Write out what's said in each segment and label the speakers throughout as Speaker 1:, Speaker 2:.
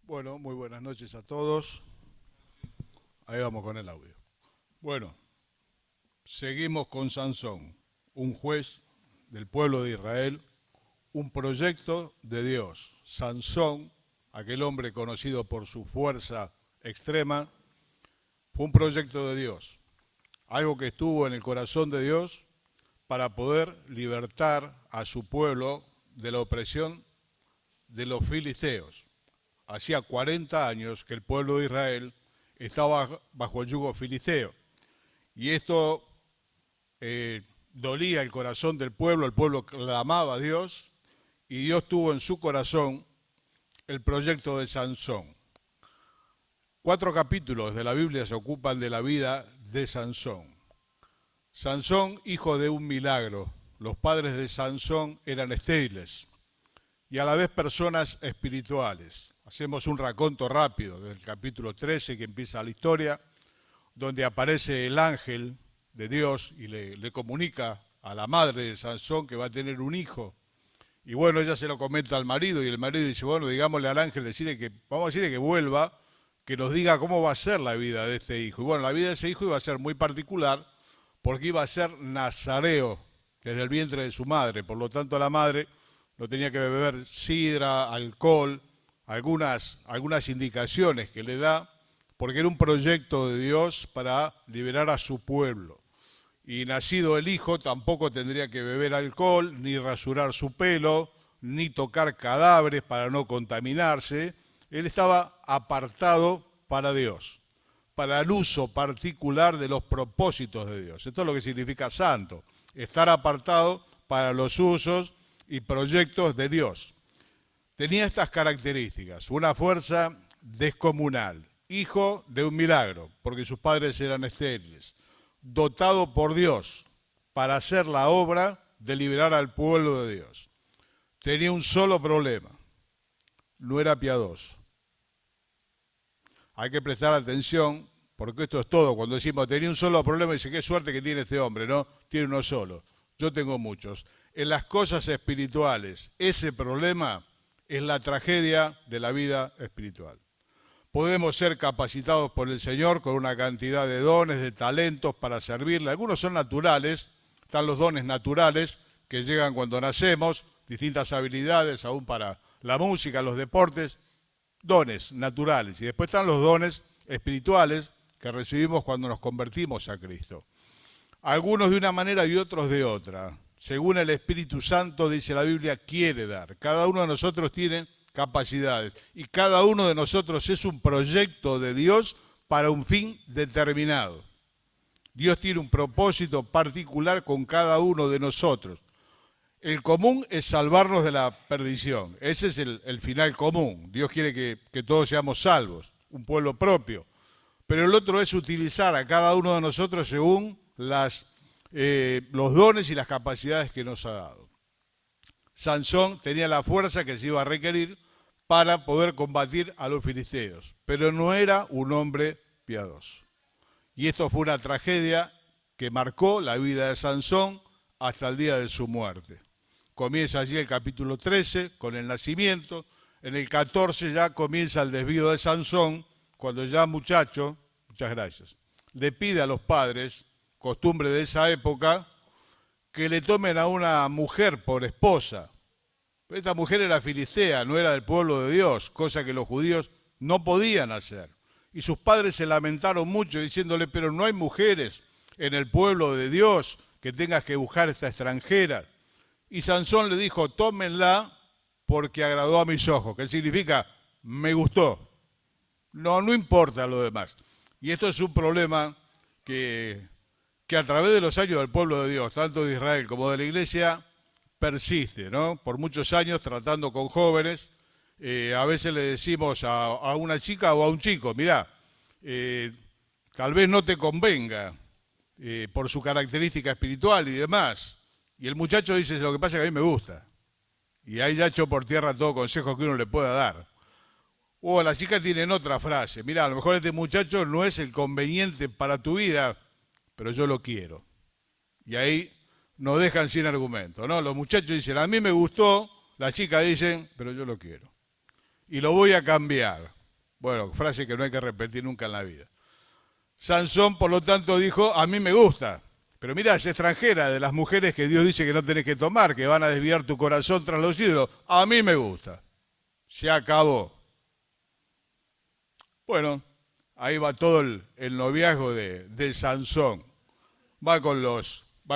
Speaker 1: Bueno, muy buenas noches a todos. Ahí vamos con el audio. Bueno, seguimos con Sansón, un juez del pueblo de Israel, un proyecto de Dios. Sansón, aquel hombre conocido por su fuerza extrema, fue un proyecto de Dios, algo que estuvo en el corazón de Dios para poder libertar a su pueblo de la opresión de los filisteos. Hacía 40 años que el pueblo de Israel estaba bajo el yugo filisteo. Y esto dolía el corazón del pueblo, el pueblo clamaba a Dios, y Dios tuvo en su corazón el proyecto de Sansón. 4 capítulos de la Biblia se ocupan de la vida de Sansón. Sansón, hijo de un milagro. Los padres de Sansón eran estériles y a la vez personas espirituales. Hacemos un raconto rápido del capítulo 13 que empieza la historia, donde aparece el ángel de Dios y le comunica a la madre de Sansón que va a tener un hijo. Y bueno, ella se lo comenta al marido y el marido dice, bueno, digámosle al ángel, vamos a decirle que vuelva, que nos diga cómo va a ser la vida de este hijo. Y bueno, la vida de ese hijo iba a ser muy particular porque iba a ser nazareo desde el vientre de su madre. Por lo tanto, la madre no tenía que beber sidra, alcohol, algunas indicaciones que le da, porque era un proyecto de Dios para liberar a su pueblo. Y nacido el hijo tampoco tendría que beber alcohol, ni rasurar su pelo, ni tocar cadáveres para no contaminarse. Él estaba apartado para Dios, para el uso particular de los propósitos de Dios. Esto es lo que significa santo, estar apartado para los usos y proyectos de Dios. Tenía estas características: una fuerza descomunal, hijo de un milagro, porque sus padres eran estériles, dotado por Dios para hacer la obra de liberar al pueblo de Dios. Tenía un solo problema: no era piadoso. Hay que prestar atención, porque esto es todo. Cuando decimos tenía un solo problema, dice, qué suerte que tiene este hombre, ¿no? Tiene uno solo. Yo tengo muchos. En las cosas espirituales, ese problema es la tragedia de la vida espiritual. Podemos ser capacitados por el Señor con una cantidad de dones, de talentos para servirle. Algunos son naturales, están los dones naturales que llegan cuando nacemos, distintas habilidades aún para la música, los deportes, dones naturales. Y después están los dones espirituales que recibimos cuando nos convertimos a Cristo. Algunos de una manera y otros de otra. Según el Espíritu Santo, dice la Biblia, quiere dar. Cada uno de nosotros tiene capacidades y cada uno de nosotros es un proyecto de Dios para un fin determinado. Dios tiene un propósito particular con cada uno de nosotros. El común es salvarnos de la perdición. Ese es el final común. Dios quiere que todos seamos salvos, un pueblo propio. Pero el otro es utilizar a cada uno de nosotros según los dones y las capacidades que nos ha dado. Sansón tenía la fuerza que se iba a requerir para poder combatir a los filisteos, pero no era un hombre piadoso. Y esto fue una tragedia que marcó la vida de Sansón hasta el día de su muerte. Comienza allí el capítulo 13 con el nacimiento, en el 14 ya comienza el desvío de Sansón, cuando ya muchacho, muchas gracias, le pide a los padres, costumbre de esa época, que le tomen a una mujer por esposa. Esta mujer era filistea, no era del pueblo de Dios, cosa que los judíos no podían hacer. Y sus padres se lamentaron mucho diciéndole, pero no hay mujeres en el pueblo de Dios que tengas que buscar esta extranjera. Y Sansón le dijo, tómenla porque agradó a mis ojos, que significa, me gustó. No importa lo demás. Y esto es un problema que a través de los años del pueblo de Dios, tanto de Israel como de la iglesia, persiste, ¿no? Por muchos años tratando con jóvenes, a veces le decimos a una chica o a un chico, mirá, tal vez no te convenga por su característica espiritual y demás. Y el muchacho dice, lo que pasa es que a mí me gusta. Y ahí ya echó por tierra todo consejo que uno le pueda dar. O las chicas tienen otra frase, mirá, a lo mejor este muchacho no es el conveniente para tu vida, pero yo lo quiero. Y ahí nos dejan sin argumento, ¿no? Los muchachos dicen, a mí me gustó, las chicas dicen, pero yo lo quiero. Y lo voy a cambiar. Bueno, frase que no hay que repetir nunca en la vida. Sansón, por lo tanto, dijo, a mí me gusta. Pero mira, es extranjera, de las mujeres que Dios dice que no tenés que tomar, que van a desviar tu corazón tras los ídolos. A mí me gusta. Se acabó. Bueno, ahí va todo el noviazgo de Sansón. Va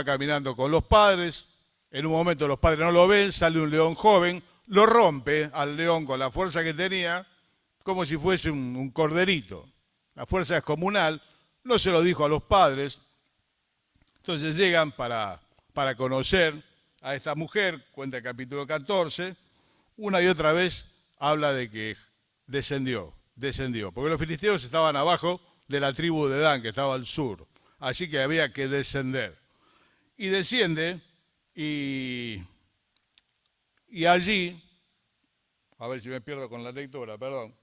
Speaker 1: caminando con los padres. En un momento los padres no lo ven, sale un león joven, lo rompe al león con la fuerza que tenía, como si fuese un corderito. La fuerza descomunal. No se lo dijo a los padres. Entonces llegan para conocer a esta mujer, cuenta el capítulo 14, una y otra vez habla de que descendió, porque los filisteos estaban abajo de la tribu de Dan, que estaba al sur, así que había que descender. Y desciende y allí, a ver si me pierdo con la lectura, perdón.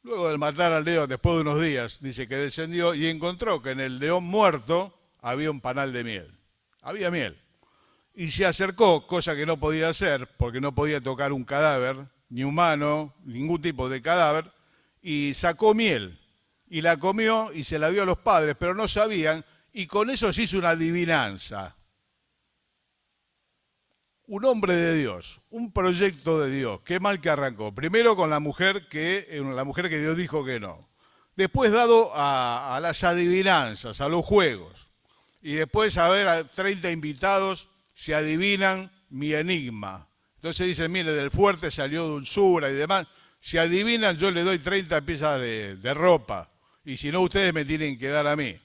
Speaker 1: Luego de matar al león, después de unos días, dice que descendió y encontró que en el león muerto había un panal de miel. Había miel. Y se acercó, cosa que no podía hacer, porque no podía tocar un cadáver, ni humano, ningún tipo de cadáver, y sacó miel. Y la comió y se la dio a los padres, pero no sabían, y con eso se hizo una adivinanza. Un hombre de Dios, un proyecto de Dios, qué mal que arrancó. Primero con la mujer que Dios dijo que no. Después dado a las adivinanzas, a los juegos. Y después a ver a 30 invitados se adivinan mi enigma. Entonces dicen, mire, del fuerte salió dulzura y demás. Si adivinan, yo le doy 30 piezas de ropa. Y si no, ustedes me tienen que dar a mí.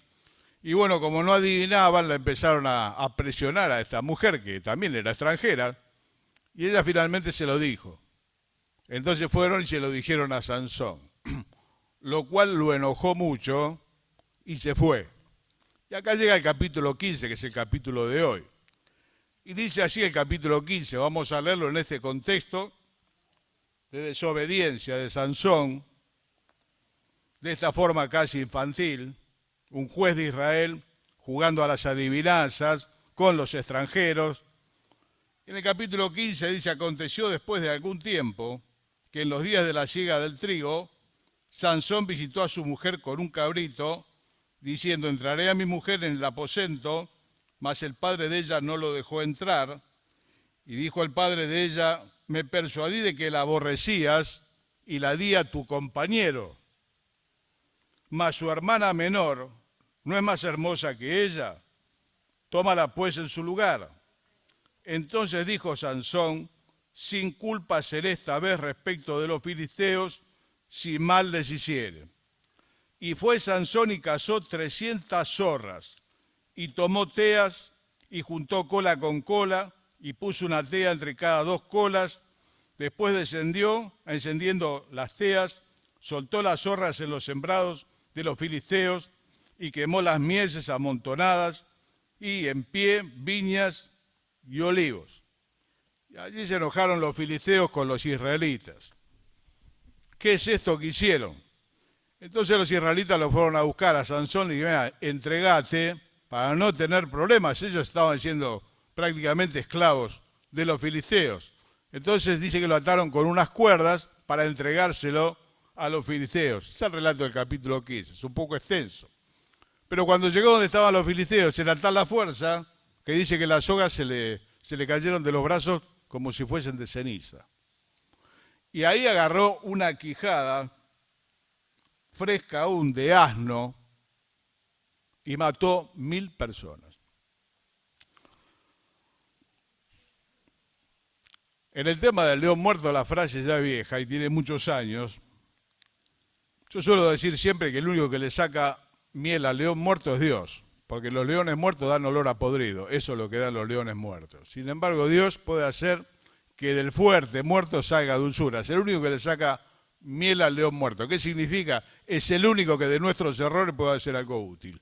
Speaker 1: Y bueno, como no adivinaban, la empezaron a presionar a esta mujer, que también era extranjera, y ella finalmente se lo dijo. Entonces fueron y se lo dijeron a Sansón, lo cual lo enojó mucho y se fue. Y acá llega el capítulo 15, que es el capítulo de hoy. Y dice así el capítulo 15, vamos a leerlo en este contexto de desobediencia de Sansón, de esta forma casi infantil. Un juez de Israel jugando a las adivinanzas con los extranjeros. En el capítulo 15 dice, aconteció después de algún tiempo que en los días de la siega del trigo, Sansón visitó a su mujer con un cabrito, diciendo, entraré a mi mujer en el aposento, mas el padre de ella no lo dejó entrar. Y dijo el padre de ella, me persuadí de que la aborrecías y la di a tu compañero. Mas su hermana menor no es más hermosa que ella, tómala pues en su lugar. Entonces dijo Sansón, sin culpa seré esta vez respecto de los filisteos, si mal les hiciere. Y fue Sansón y cazó 300 zorras, y tomó teas, y juntó cola con cola, y puso una tea entre cada dos colas. Después descendió, encendiendo las teas, soltó las zorras en los sembrados de los filisteos, y quemó las mieses amontonadas, y en pie viñas y olivos. Y allí se enojaron los filisteos con los israelitas. ¿Qué es esto que hicieron? Entonces los israelitas lo fueron a buscar a Sansón y dijeron, entregate para no tener problemas. Ellos estaban siendo prácticamente esclavos de los filisteos. Entonces dice que lo ataron con unas cuerdas para entregárselo a los filisteos. Es el relato del capítulo 15, es un poco extenso. Pero cuando llegó donde estaban los filisteos, era tal la fuerza que dice que las sogas se le cayeron de los brazos como si fuesen de ceniza. Y ahí agarró una quijada fresca aún de asno y mató 1000 personas. En el tema del león muerto la frase ya vieja y tiene muchos años. Yo suelo decir siempre que el único que le saca miel al león muerto es Dios, porque los leones muertos dan olor a podrido, eso es lo que dan los leones muertos. Sin embargo, Dios puede hacer que del fuerte muerto salga dulzura, es el único que le saca miel al león muerto. ¿Qué significa? Es el único que de nuestros errores puede hacer algo útil.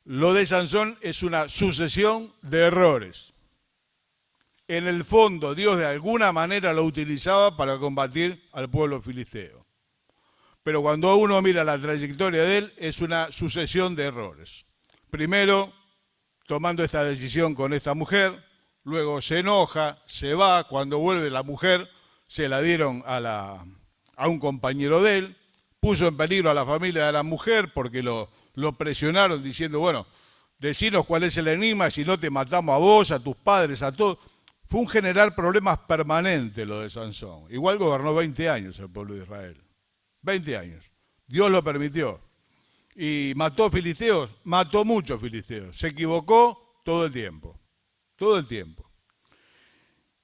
Speaker 1: Lo de Sansón es una sucesión de errores. En el fondo, Dios de alguna manera lo utilizaba para combatir al pueblo filisteo. Pero cuando uno mira la trayectoria de él, es una sucesión de errores. Primero, tomando esta decisión con esta mujer, luego se enoja, se va, cuando vuelve la mujer, se la dieron a un compañero de él, puso en peligro a la familia de la mujer porque lo presionaron diciendo, bueno, decinos cuál es el enigma, si no te matamos a vos, a tus padres, a todos. Fue un generar problemas permanentes lo de Sansón. Igual gobernó 20 años el pueblo de Israel. 20 años. Dios lo permitió. Y mató filisteos, mató muchos filisteos. Se equivocó todo el tiempo. Todo el tiempo.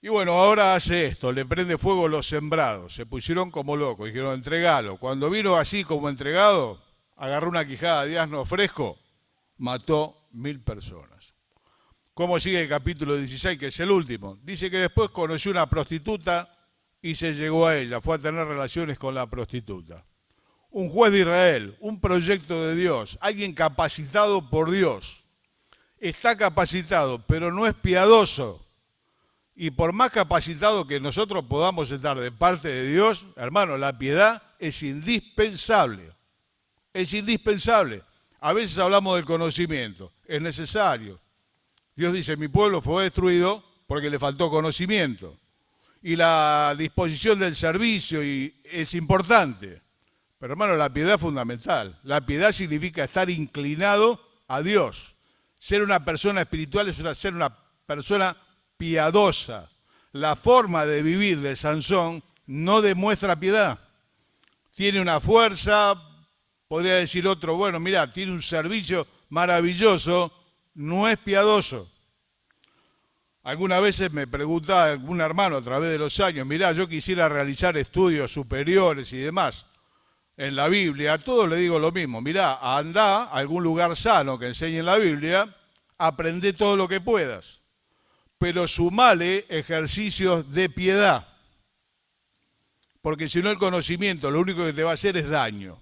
Speaker 1: Y bueno, ahora hace esto, le prende fuego los sembrados. Se pusieron como locos, dijeron, entregalo. Cuando vino así como entregado, agarró una quijada de asno fresco, mató 1000 personas. ¿Cómo sigue el capítulo 16, que es el último? Dice que después conoció una prostituta y se llegó a ella, fue a tener relaciones con la prostituta. Un juez de Israel, un proyecto de Dios, alguien capacitado por Dios. Está capacitado, pero no es piadoso. Y por más capacitado que nosotros podamos estar de parte de Dios, hermano, la piedad es indispensable. Es indispensable. A veces hablamos del conocimiento, es necesario. Dios dice, mi pueblo fue destruido porque le faltó conocimiento. Y la disposición del servicio es importante. Pero hermano, la piedad es fundamental. La piedad significa estar inclinado a Dios. Ser una persona espiritual es ser una persona piadosa. La forma de vivir de Sansón no demuestra piedad. Tiene una fuerza, podría decir otro, bueno, mira, tiene un servicio maravilloso, no es piadoso. Algunas veces me pregunta algún hermano a través de los años, mirá, yo quisiera realizar estudios superiores y demás en la Biblia. A todos le digo lo mismo, mirá, andá a algún lugar sano que enseñe la Biblia, aprendé todo lo que puedas, pero sumale ejercicios de piedad, porque si no el conocimiento lo único que te va a hacer es daño.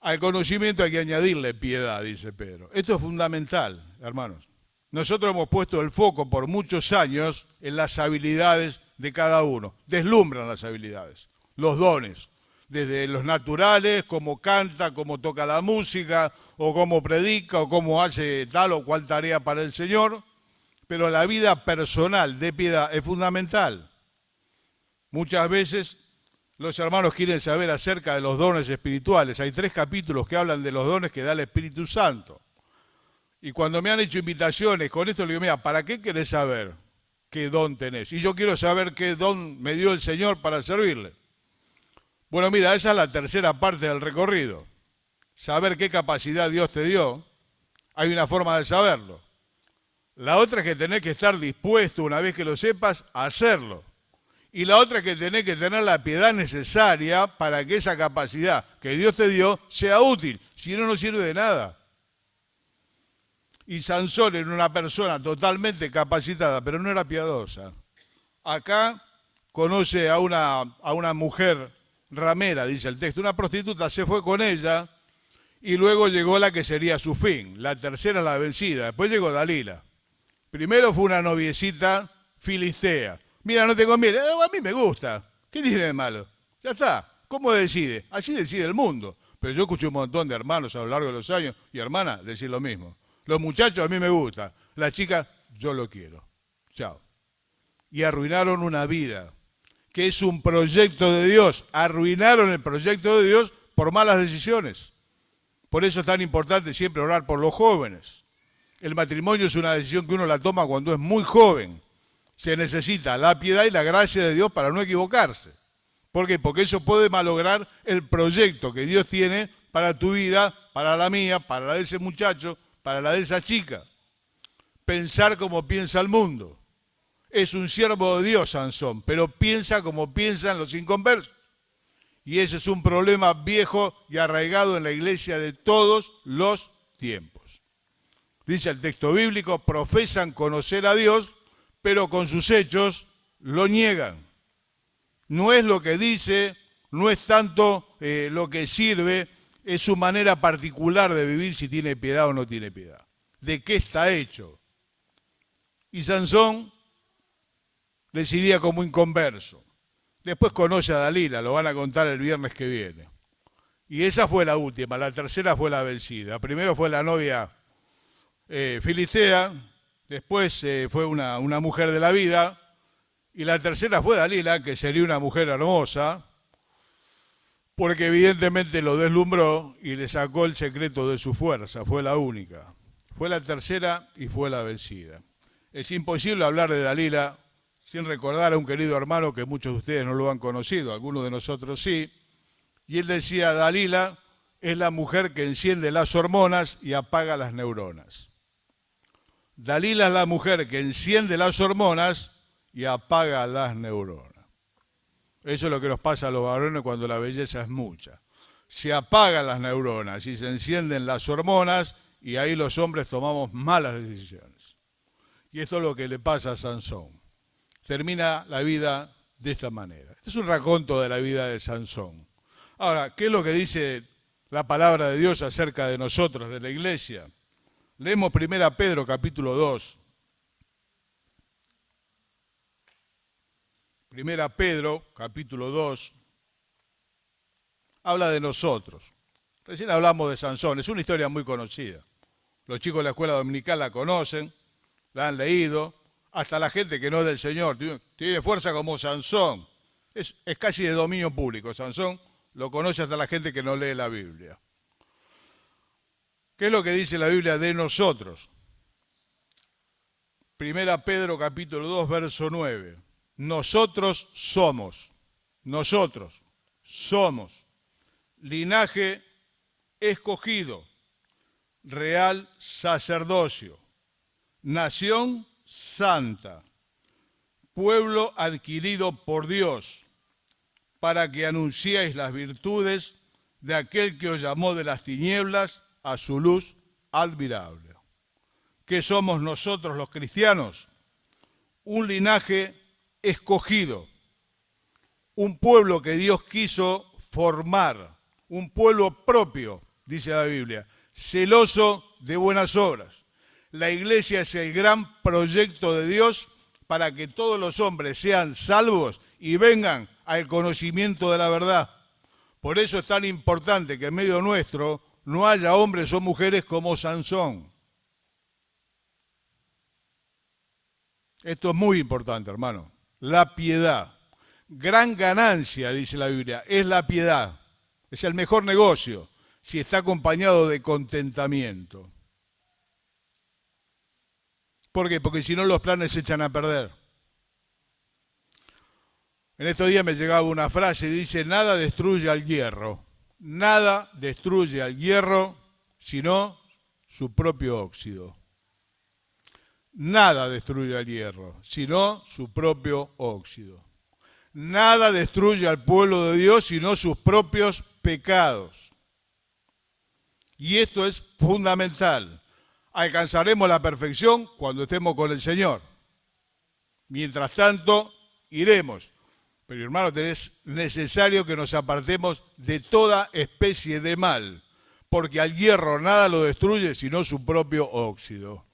Speaker 1: Al conocimiento hay que añadirle piedad, dice Pedro. Esto es fundamental, hermanos. Nosotros hemos puesto el foco por muchos años en las habilidades de cada uno. Deslumbran las habilidades, los dones, desde los naturales, cómo canta, cómo toca la música, o cómo predica, o cómo hace tal o cual tarea para el Señor. Pero la vida personal de piedad es fundamental. Muchas veces los hermanos quieren saber acerca de los dones espirituales. Hay 3 capítulos que hablan de los dones que da el Espíritu Santo. Y cuando me han hecho invitaciones con esto, le digo, mira, ¿para qué querés saber qué don tenés? Y yo quiero saber qué don me dio el Señor para servirle. Bueno, mira, esa es la tercera parte del recorrido. Saber qué capacidad Dios te dio, hay una forma de saberlo. La otra es que tenés que estar dispuesto, una vez que lo sepas, a hacerlo. Y la otra es que tenés que tener la piedad necesaria para que esa capacidad que Dios te dio sea útil. Si no, no sirve de nada. Y Sansón era una persona totalmente capacitada, pero no era piadosa. Acá conoce a una mujer ramera, dice el texto. Una prostituta, se fue con ella y luego llegó la que sería su fin. La tercera, la vencida. Después llegó Dalila. Primero fue una noviecita filistea. Mira, no te conviene. A mí me gusta. ¿Qué tiene de malo? Ya está. ¿Cómo decide? Así decide el mundo. Pero yo escuché un montón de hermanos a lo largo de los años y hermanas decir lo mismo. Los muchachos a mí me gustan. La chica, yo lo quiero. Chao. Y arruinaron una vida, que es un proyecto de Dios. Arruinaron el proyecto de Dios por malas decisiones. Por eso es tan importante siempre orar por los jóvenes. El matrimonio es una decisión que uno la toma cuando es muy joven. Se necesita la piedad y la gracia de Dios para no equivocarse. ¿Por qué? Porque eso puede malograr el proyecto que Dios tiene para tu vida, para la mía, para la de ese muchacho, para la de esa chica. Pensar como piensa el mundo. Es un siervo de Dios, Sansón, pero piensa como piensan los inconversos. Y ese es un problema viejo y arraigado en la iglesia de todos los tiempos. Dice el texto bíblico, profesan conocer a Dios, pero con sus hechos lo niegan. No es lo que dice, no es tanto lo que sirve, es su manera particular de vivir, si tiene piedad o no tiene piedad. ¿De qué está hecho? Y Sansón decidía como inconverso. Después conoce a Dalila, lo van a contar el viernes que viene. Y esa fue la última, la tercera fue la vencida. Primero fue la novia filistea, después fue una mujer de la vida, Y la tercera fue Dalila, que sería una mujer hermosa, porque evidentemente lo deslumbró y le sacó el secreto de su fuerza, fue la única. Fue la tercera y fue la vencida. Es imposible hablar de Dalila sin recordar a un querido hermano que muchos de ustedes no lo han conocido, algunos de nosotros sí, y él decía, Dalila es la mujer que enciende las hormonas y apaga las neuronas. Dalila es la mujer que enciende las hormonas y apaga las neuronas. Eso es lo que nos pasa a los varones cuando la belleza es mucha. Se apagan las neuronas y se encienden las hormonas y ahí los hombres tomamos malas decisiones. Y esto es lo que le pasa a Sansón. Termina la vida de esta manera. Este es un raconto de la vida de Sansón. Ahora, ¿qué es lo que dice la palabra de Dios acerca de nosotros, de la iglesia? Leemos 1 Pedro capítulo 2. 1 Pedro capítulo 2 habla de nosotros. Recién hablamos de Sansón, es una historia muy conocida. Los chicos de la escuela dominical la conocen, la han leído, hasta la gente que no es del Señor, tiene fuerza como Sansón. Es casi de dominio público. Sansón lo conoce hasta la gente que no lee la Biblia. ¿Qué es lo que dice la Biblia de nosotros? 1 Pedro capítulo 2, verso 9. Nosotros somos linaje escogido, real sacerdocio, nación santa, pueblo adquirido por Dios, para que anunciéis las virtudes de aquel que os llamó de las tinieblas a su luz admirable. ¿Qué somos nosotros los cristianos? Un linaje escogido, un pueblo que Dios quiso formar, un pueblo propio, dice la Biblia, celoso de buenas obras. La iglesia es el gran proyecto de Dios para que todos los hombres sean salvos y vengan al conocimiento de la verdad. Por eso es tan importante que en medio nuestro no haya hombres o mujeres como Sansón. Esto es muy importante, hermano. La piedad. Gran ganancia, dice la Biblia, es la piedad. Es el mejor negocio si está acompañado de contentamiento. ¿Por qué? Porque si no los planes se echan a perder. En estos días me llegaba una frase y dice, nada destruye al hierro. Nada destruye al hierro sino su propio óxido. Nada destruye al hierro sino su propio óxido. Nada destruye al pueblo de Dios sino sus propios pecados. Y esto es fundamental. Alcanzaremos la perfección cuando estemos con el Señor. Mientras tanto, iremos. Pero hermano, es necesario que nos apartemos de toda especie de mal, porque al hierro nada lo destruye sino su propio óxido.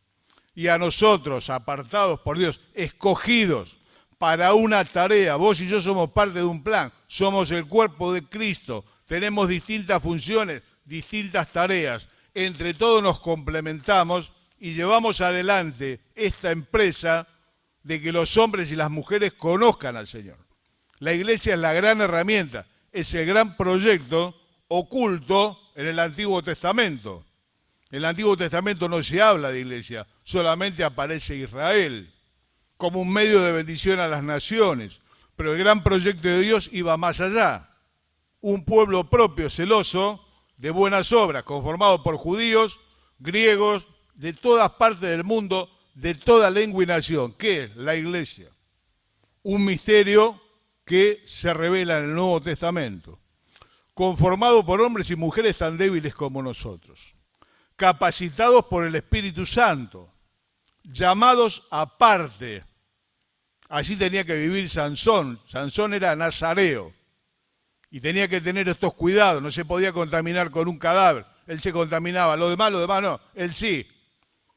Speaker 1: Y a nosotros, apartados por Dios, escogidos para una tarea, vos y yo somos parte de un plan, somos el cuerpo de Cristo, tenemos distintas funciones, distintas tareas, entre todos nos complementamos y llevamos adelante esta empresa de que los hombres y las mujeres conozcan al Señor. La iglesia es la gran herramienta, es el gran proyecto oculto en el Antiguo Testamento. En el Antiguo Testamento no se habla de iglesia, solamente aparece Israel como un medio de bendición a las naciones. Pero el gran proyecto de Dios iba más allá. Un pueblo propio, celoso, de buenas obras, conformado por judíos, griegos, de todas partes del mundo, de toda lengua y nación. ¿Qué es? La iglesia. Un misterio que se revela en el Nuevo Testamento, conformado por hombres y mujeres tan débiles como nosotros, capacitados por el Espíritu Santo, llamados aparte. Así tenía que vivir Sansón. Sansón era nazareo y tenía que tener estos cuidados, no se podía contaminar con un cadáver, él se contaminaba, los demás no, él sí.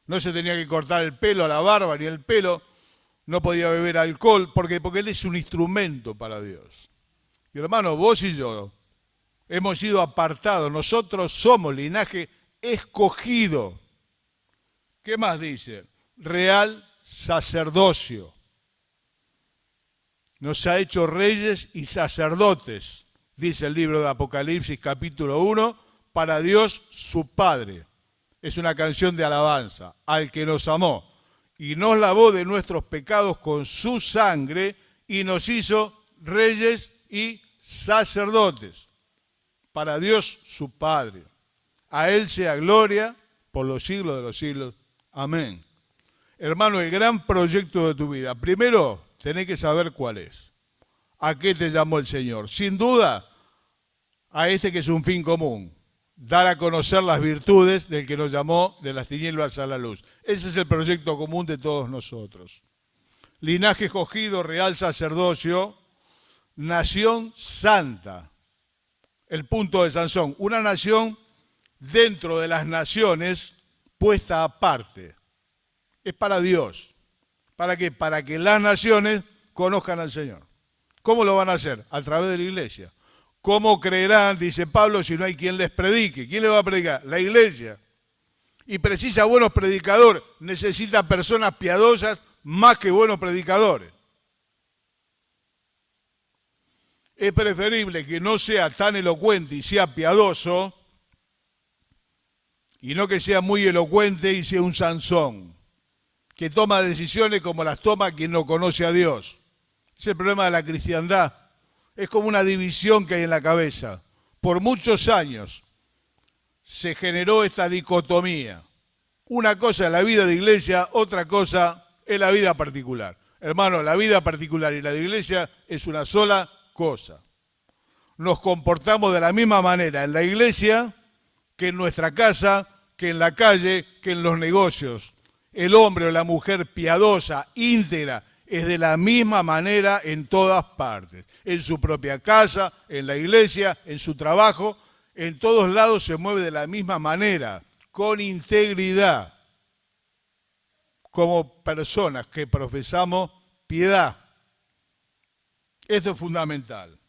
Speaker 1: No se tenía que cortar el pelo, la barba ni el pelo, no podía beber alcohol, porque él es un instrumento para Dios. Y hermano, vos y yo hemos sido apartados, nosotros somos linaje escogido. ¿Qué más dice? Real sacerdocio. nos ha hecho reyes y sacerdotes, dice el libro de Apocalipsis capítulo 1, para Dios su Padre. Es una canción de alabanza, al que nos amó y nos lavó de nuestros pecados con su sangre y nos hizo reyes y sacerdotes, para Dios su Padre. A Él sea gloria por los siglos de los siglos. Amén. Hermano, el gran proyecto de tu vida, primero tenés que saber cuál es. ¿A qué te llamó el Señor? Sin duda, a este que es un fin común. Dar a conocer las virtudes del que nos llamó de las tinieblas a la luz. Ese es el proyecto común de todos nosotros. Linaje escogido, real sacerdocio, nación santa. El punto de Sansón, una nación dentro de las naciones puesta aparte. Es para Dios. ¿Para qué? Para que las naciones conozcan al Señor. ¿Cómo lo van a hacer? A través de la iglesia. ¿Cómo creerán, dice Pablo, si no hay quien les predique? ¿Quién les va a predicar? La iglesia. Y precisa buenos predicadores. Necesita personas piadosas más que buenos predicadores. Es preferible que no sea tan elocuente y sea piadoso, y no que sea muy elocuente y sea un Sansón, que toma decisiones como las toma quien no conoce a Dios. Es el problema de la cristiandad. Es como una división que hay en la cabeza. Por muchos años se generó esta dicotomía. Una cosa es la vida de iglesia, otra cosa es la vida particular. Hermano, la vida particular y la de iglesia es una sola cosa. Nos comportamos de la misma manera en la iglesia que en nuestra casa, que en la calle, que en los negocios. El hombre o la mujer piadosa, íntegra, es de la misma manera en todas partes. En su propia casa, en la iglesia, en su trabajo, en todos lados se mueve de la misma manera, con integridad, como personas que profesamos piedad. Esto es fundamental.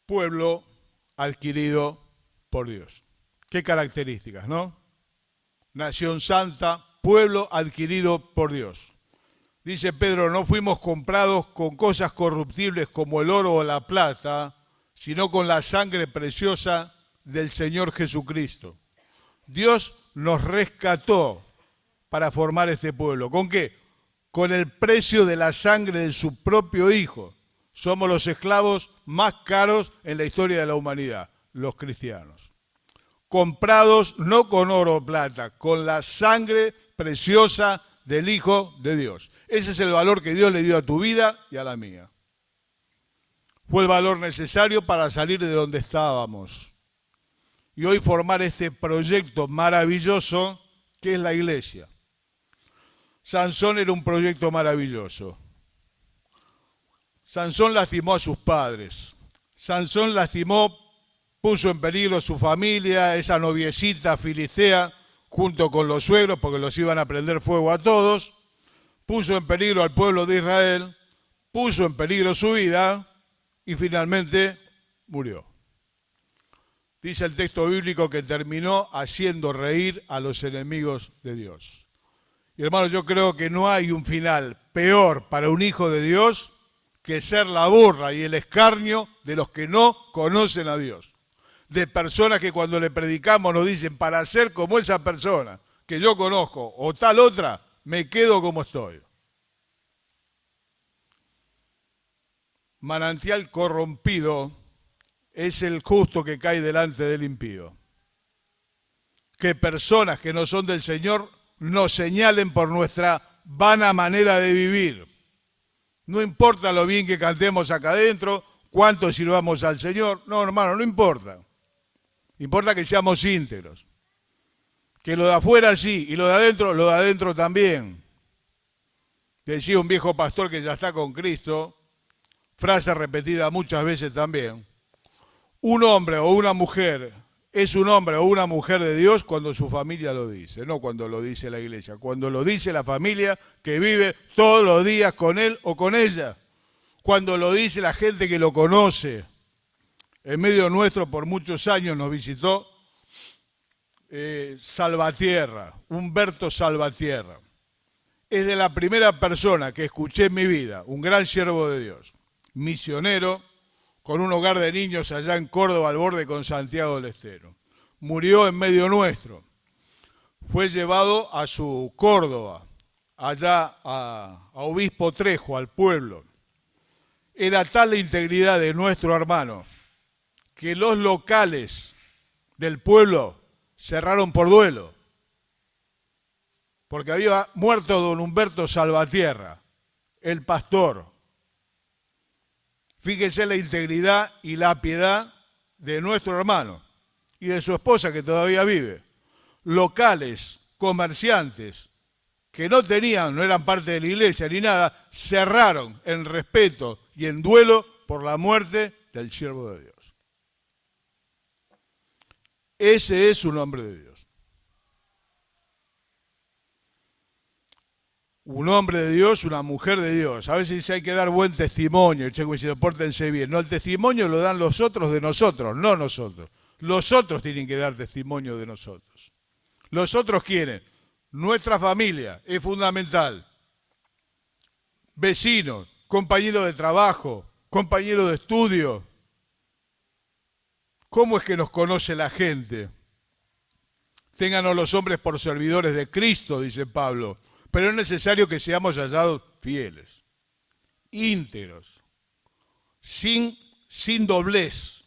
Speaker 1: Pueblo adquirido por Dios. ¿Qué características, no? Nación santa, pueblo adquirido por Dios. Dice Pedro, no fuimos comprados con cosas corruptibles como el oro o la plata, sino con la sangre preciosa del Señor Jesucristo. Dios nos rescató para formar este pueblo. ¿Con qué? Con el precio de la sangre de su propio Hijo. Somos los esclavos más caros en la historia de la humanidad, los cristianos. Comprados no con oro o plata, con la sangre preciosa del Hijo de Dios. Ese es el valor que Dios le dio a tu vida y a la mía. Fue el valor necesario para salir de donde estábamos y hoy formar este proyecto maravilloso que es la iglesia. Sansón era un proyecto maravilloso. Sansón lastimó a sus padres. Sansón puso en peligro a su familia, esa noviecita filistea, junto con los suegros, porque los iban a prender fuego a todos. Puso en peligro al pueblo de Israel, puso en peligro su vida y finalmente murió. Dice el texto bíblico que terminó haciendo reír a los enemigos de Dios. Y hermanos, yo creo que no hay un final peor para un hijo de Dios que ser la burla y el escarnio de los que no conocen a Dios. De personas que cuando le predicamos nos dicen, para ser como esa persona que yo conozco o tal otra, me quedo como estoy. Manantial corrompido es el justo que cae delante del impío. Que personas que no son del Señor nos señalen por nuestra vana manera de vivir. No importa lo bien que cantemos acá adentro, cuánto sirvamos al Señor. No, hermano, no importa. Importa que seamos íntegros. Que lo de afuera sí, y lo de adentro también. Decía un viejo pastor que ya está con Cristo, frase repetida muchas veces también. Un hombre o una mujer es un hombre o una mujer de Dios cuando su familia lo dice, no cuando lo dice la iglesia, cuando lo dice la familia que vive todos los días con él o con ella, cuando lo dice la gente que lo conoce. En medio nuestro por muchos años nos visitó Salvatierra, Humberto Salvatierra. es de la primera persona que escuché en mi vida, un gran siervo de Dios, misionero, con un hogar de niños allá en Córdoba, al borde con Santiago del Estero. Murió en medio nuestro. Fue llevado a su Córdoba, allá a Obispo Trejo, al pueblo. Era tal la integridad de nuestro hermano que los locales del pueblo cerraron por duelo, porque había muerto don Humberto Salvatierra, el pastor. Fíjese la integridad y la piedad de nuestro hermano y de su esposa que todavía vive. Locales, comerciantes que no eran parte de la iglesia ni nada, cerraron en respeto y en duelo por la muerte del siervo de Dios. Ese es un hombre de Dios. Un hombre de Dios, una mujer de Dios. A veces hay que dar buen testimonio, che, diciendo, pórtense bien. No, el testimonio lo dan los otros de nosotros, no nosotros. Los otros tienen que dar testimonio de nosotros. Los otros quieren. Nuestra familia es fundamental. Vecinos, compañeros de trabajo, compañeros de estudio. ¿Cómo es que nos conoce la gente? Ténganos los hombres por servidores de Cristo, dice Pablo, pero es necesario que seamos hallados fieles, íntegros, sin doblez,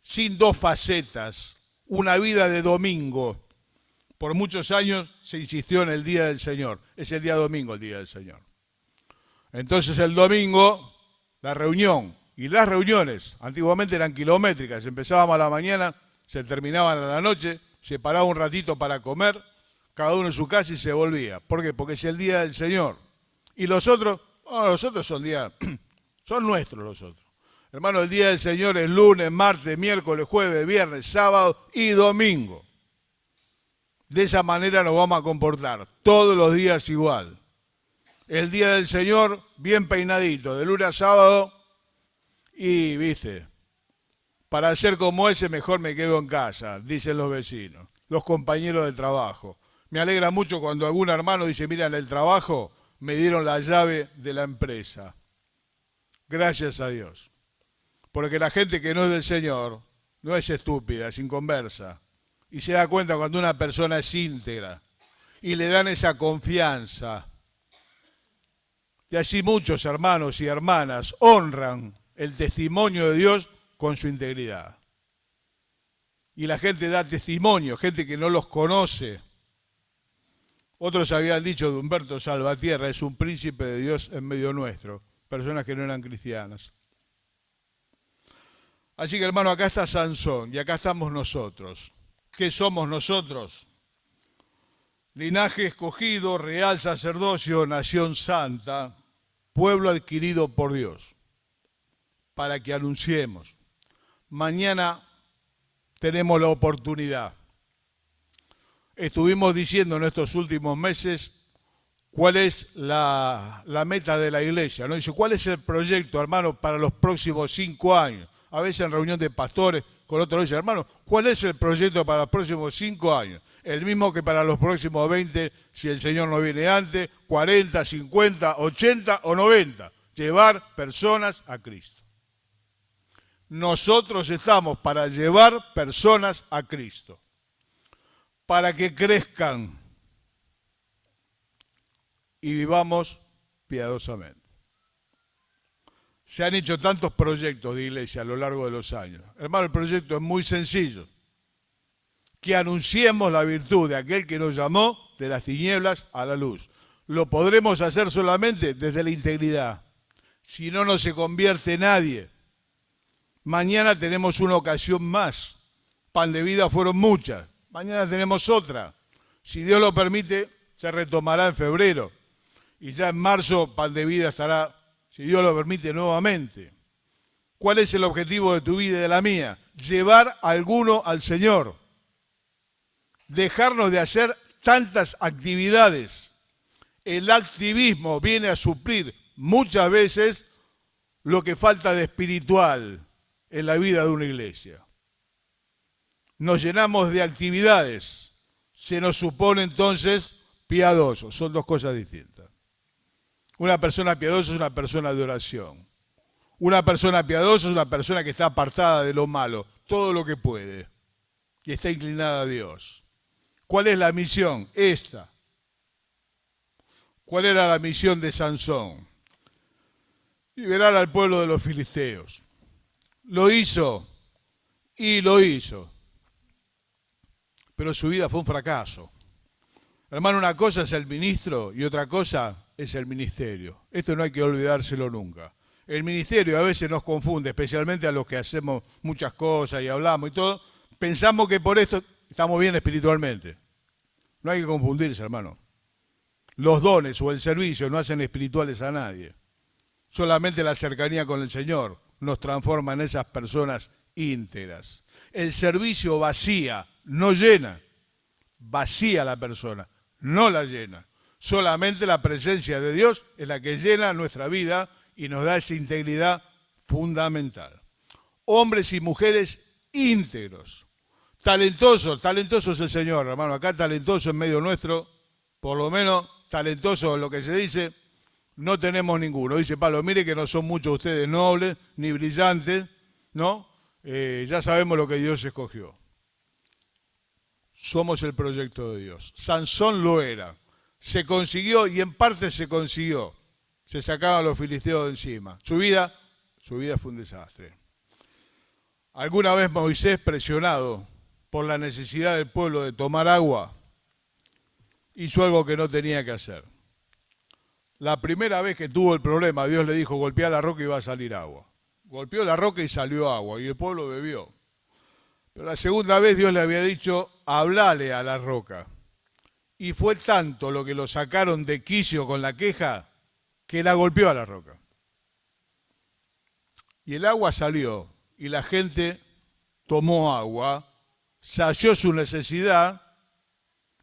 Speaker 1: sin dos facetas, una vida de domingo. Por muchos años se insistió en el Día del Señor, es el día domingo el Día del Señor. Entonces el domingo, la reunión, y las reuniones antiguamente eran kilométricas, empezábamos a la mañana, se terminaban a la noche, se paraba un ratito para comer, cada uno en su casa y se volvía. ¿Por qué? Porque es el Día del Señor. Y los otros son nuestros los otros. Hermano, el Día del Señor es lunes, martes, miércoles, jueves, viernes, sábado y domingo. De esa manera nos vamos a comportar, todos los días igual. El Día del Señor, bien peinadito, de lunes a sábado, y, viste, para ser como ese mejor me quedo en casa, dicen los vecinos, los compañeros de trabajo. Me alegra mucho cuando algún hermano dice, mira, en el trabajo me dieron la llave de la empresa. Gracias a Dios. Porque la gente que no es del Señor no es estúpida, es inconversa. Y se da cuenta cuando una persona es íntegra y le dan esa confianza. Y así muchos hermanos y hermanas honran el testimonio de Dios con su integridad. Y la gente da testimonio, gente que no los conoce. Otros habían dicho de Humberto Salvatierra, es un príncipe de Dios en medio nuestro, personas que no eran cristianas. Así que hermano, acá está Sansón y acá estamos nosotros. ¿Qué somos nosotros? Linaje escogido, real sacerdocio, nación santa, pueblo adquirido por Dios, para que anunciemos. Mañana tenemos la oportunidad. Estuvimos diciendo en estos últimos meses cuál es la meta de la iglesia, ¿no? Dice, ¿cuál es el proyecto, hermano, para los próximos 5 años? A veces en reunión de pastores, con otros dicen, hermano, ¿cuál es el proyecto para los próximos 5 años? El mismo que para los próximos 20, si el Señor no viene antes, 40, 50, 80 o 90. Llevar personas a Cristo. Nosotros estamos para llevar personas a Cristo, para que crezcan y vivamos piadosamente. Se han hecho tantos proyectos de iglesia a lo largo de los años. Hermano, el proyecto es muy sencillo. Que anunciemos la virtud de aquel que nos llamó de las tinieblas a la luz. Lo podremos hacer solamente desde la integridad. Si no, no se convierte nadie. Mañana tenemos una ocasión más. Pan de vida fueron muchas. Mañana tenemos otra. Si Dios lo permite, se retomará en febrero. Y ya en marzo, Pan de Vida estará, si Dios lo permite, nuevamente. ¿Cuál es el objetivo de tu vida y de la mía? Llevar a alguno al Señor. Dejarnos de hacer tantas actividades. El activismo viene a suplir muchas veces lo que falta de espiritual en la vida de una iglesia. Nos llenamos de actividades. Se nos supone entonces piadoso, son dos cosas distintas. Una persona piadosa es una persona de oración. Una persona piadosa es una persona que está apartada de lo malo, todo lo que puede, y está inclinada a Dios. ¿Cuál es la misión? Esta. ¿Cuál era la misión de Sansón? Liberar al pueblo de los filisteos. Lo hizo y lo hizo. Pero su vida fue un fracaso. Hermano, una cosa es el ministro y otra cosa es el ministerio. Esto no hay que olvidárselo nunca. El ministerio a veces nos confunde, especialmente a los que hacemos muchas cosas y hablamos y todo. Pensamos que por esto estamos bien espiritualmente. No hay que confundirse, hermano. Los dones o el servicio no hacen espirituales a nadie. Solamente la cercanía con el Señor nos transforma en esas personas íntegras. El servicio vacía, no llena. Vacía la persona, no la llena. Solamente la presencia de Dios es la que llena nuestra vida y nos da esa integridad fundamental. Hombres y mujeres íntegros, talentosos. Talentoso es el Señor, hermano. Acá talentoso en medio nuestro, por lo menos talentoso en lo que se dice, no tenemos ninguno. Dice Pablo, mire que no son muchos ustedes nobles ni brillantes, ¿no? Ya sabemos lo que Dios escogió. Somos el proyecto de Dios. Sansón lo era. Se consiguió y en parte se consiguió. Se sacaban los filisteos de encima. Su vida fue un desastre. Alguna vez Moisés, presionado por la necesidad del pueblo de tomar agua, hizo algo que no tenía que hacer. La primera vez que tuvo el problema, Dios le dijo, golpea la roca y va a salir agua. Golpeó la roca y salió agua, y el pueblo bebió. Pero la segunda vez Dios le había dicho, hablale a la roca. Y fue tanto lo que lo sacaron de quicio con la queja, que la golpeó a la roca. Y el agua salió, y la gente tomó agua, sació su necesidad,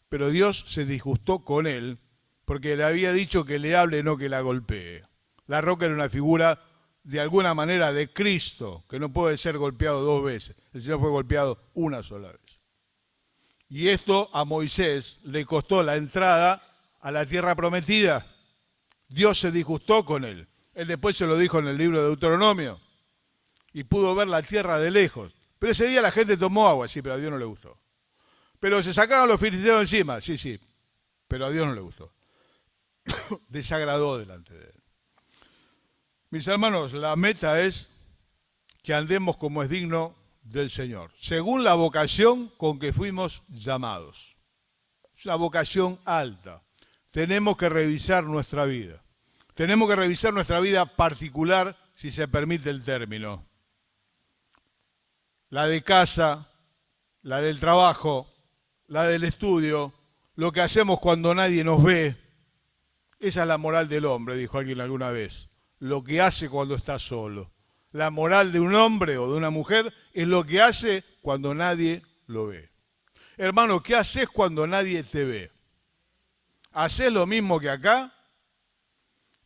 Speaker 1: pero Dios se disgustó con él, porque le había dicho que le hable, no que la golpee. La roca era una figura, de alguna manera, de Cristo, que no puede ser golpeado dos veces. El Señor fue golpeado una sola vez. Y esto a Moisés le costó la entrada a la tierra prometida. Dios se disgustó con él. Él después se lo dijo en el libro de Deuteronomio. Y pudo ver la tierra de lejos. Pero ese día la gente tomó agua, sí, pero a Dios no le gustó. Pero se sacaban los filisteos encima, sí, pero a Dios no le gustó. Desagradó delante de él. Mis hermanos, la meta es que andemos como es digno del Señor, según la vocación con que fuimos llamados. Es una vocación alta. Tenemos que revisar nuestra vida. Tenemos que revisar nuestra vida particular, si se permite el término. La de casa, la del trabajo, la del estudio, lo que hacemos cuando nadie nos ve. Esa es la moral del hombre, dijo alguien alguna vez. Lo que hace cuando está solo. La moral de un hombre o de una mujer es lo que hace cuando nadie lo ve. Hermano, ¿qué haces cuando nadie te ve? ¿Haces lo mismo que acá?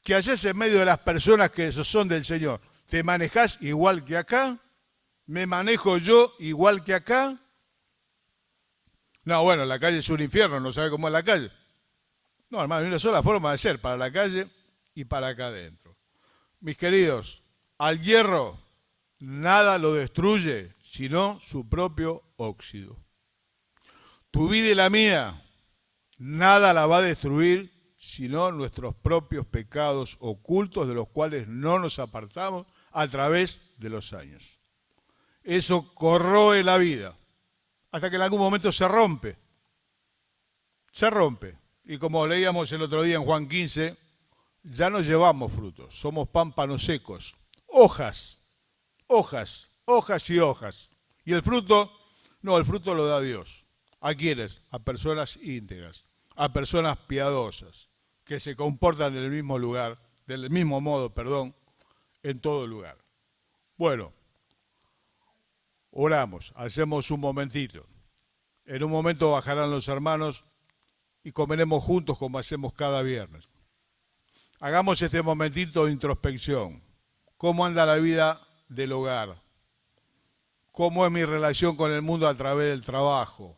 Speaker 1: ¿Qué haces en medio de las personas que son del Señor? ¿Te manejás igual que acá? ¿Me manejo yo igual que acá? No, bueno, la calle es un infierno, no sabe cómo es la calle. No, hermano, hay una sola forma de ser, para la calle y para acá adentro. Mis queridos, al hierro nada lo destruye, sino su propio óxido. Tu vida y la mía, nada la va a destruir, sino nuestros propios pecados ocultos de los cuales no nos apartamos a través de los años. Eso corroe la vida, hasta que en algún momento se rompe. Se rompe. Y como leíamos el otro día en Juan 15, ya no llevamos frutos, somos pámpanos secos, hojas y hojas. Y el fruto, no, el fruto lo da Dios. ¿A quiénes? A personas íntegras, a personas piadosas, que se comportan del mismo modo, en todo lugar. Bueno, oramos, hacemos un momentito. En un momento bajarán los hermanos y comeremos juntos como hacemos cada viernes. Hagamos este momentito de introspección. ¿Cómo anda la vida del hogar? ¿Cómo es mi relación con el mundo a través del trabajo?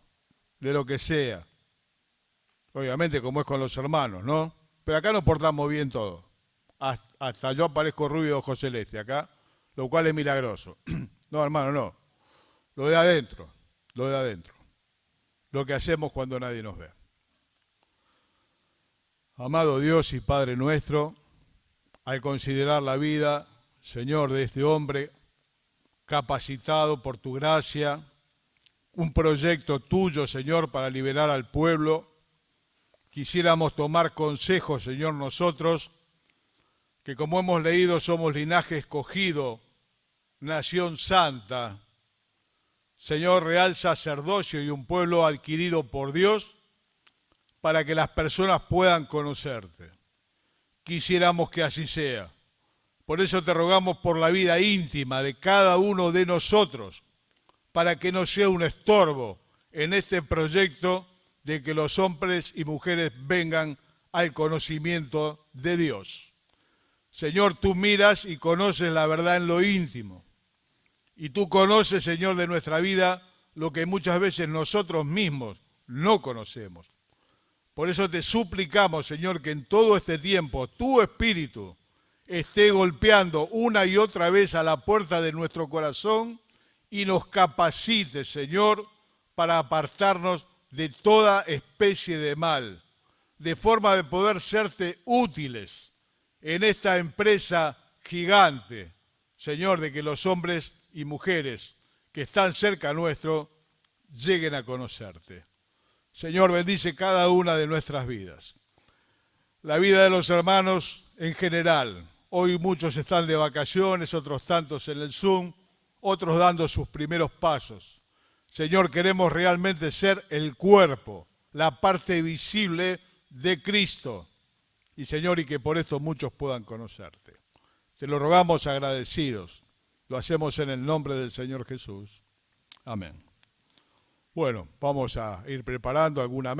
Speaker 1: De lo que sea. Obviamente como es con los hermanos, ¿no? Pero acá nos portamos bien todos. Hasta yo aparezco rubio de ojos celeste acá, lo cual es milagroso. No, hermano, no. Lo de adentro, lo de adentro. Lo que hacemos cuando nadie nos ve. Amado Dios y Padre nuestro, al considerar la vida, Señor, de este hombre, capacitado por tu gracia, un proyecto tuyo, Señor, para liberar al pueblo, quisiéramos tomar consejo, Señor, nosotros, que como hemos leído somos linaje escogido, nación santa, Señor, real sacerdocio y un pueblo adquirido por Dios, para que las personas puedan conocerte. Quisiéramos que así sea. Por eso te rogamos por la vida íntima de cada uno de nosotros, para que no sea un estorbo en este proyecto de que los hombres y mujeres vengan al conocimiento de Dios. Señor, tú miras y conoces la verdad en lo íntimo. Y tú conoces, Señor, de nuestra vida lo que muchas veces nosotros mismos no conocemos. Por eso te suplicamos, Señor, que en todo este tiempo tu Espíritu esté golpeando una y otra vez a la puerta de nuestro corazón y nos capacite, Señor, para apartarnos de toda especie de mal, de forma de poder serte útiles en esta empresa gigante, Señor, de que los hombres y mujeres que están cerca nuestro lleguen a conocerte. Señor, bendice cada una de nuestras vidas. La vida de los hermanos en general. Hoy muchos están de vacaciones, otros tantos en el Zoom, otros dando sus primeros pasos. Señor, queremos realmente ser el cuerpo, la parte visible de Cristo. Y Señor, y que por esto muchos puedan conocerte. Te lo rogamos agradecidos. Lo hacemos en el nombre del Señor Jesús. Amén. Bueno, vamos a ir preparando alguna mesa.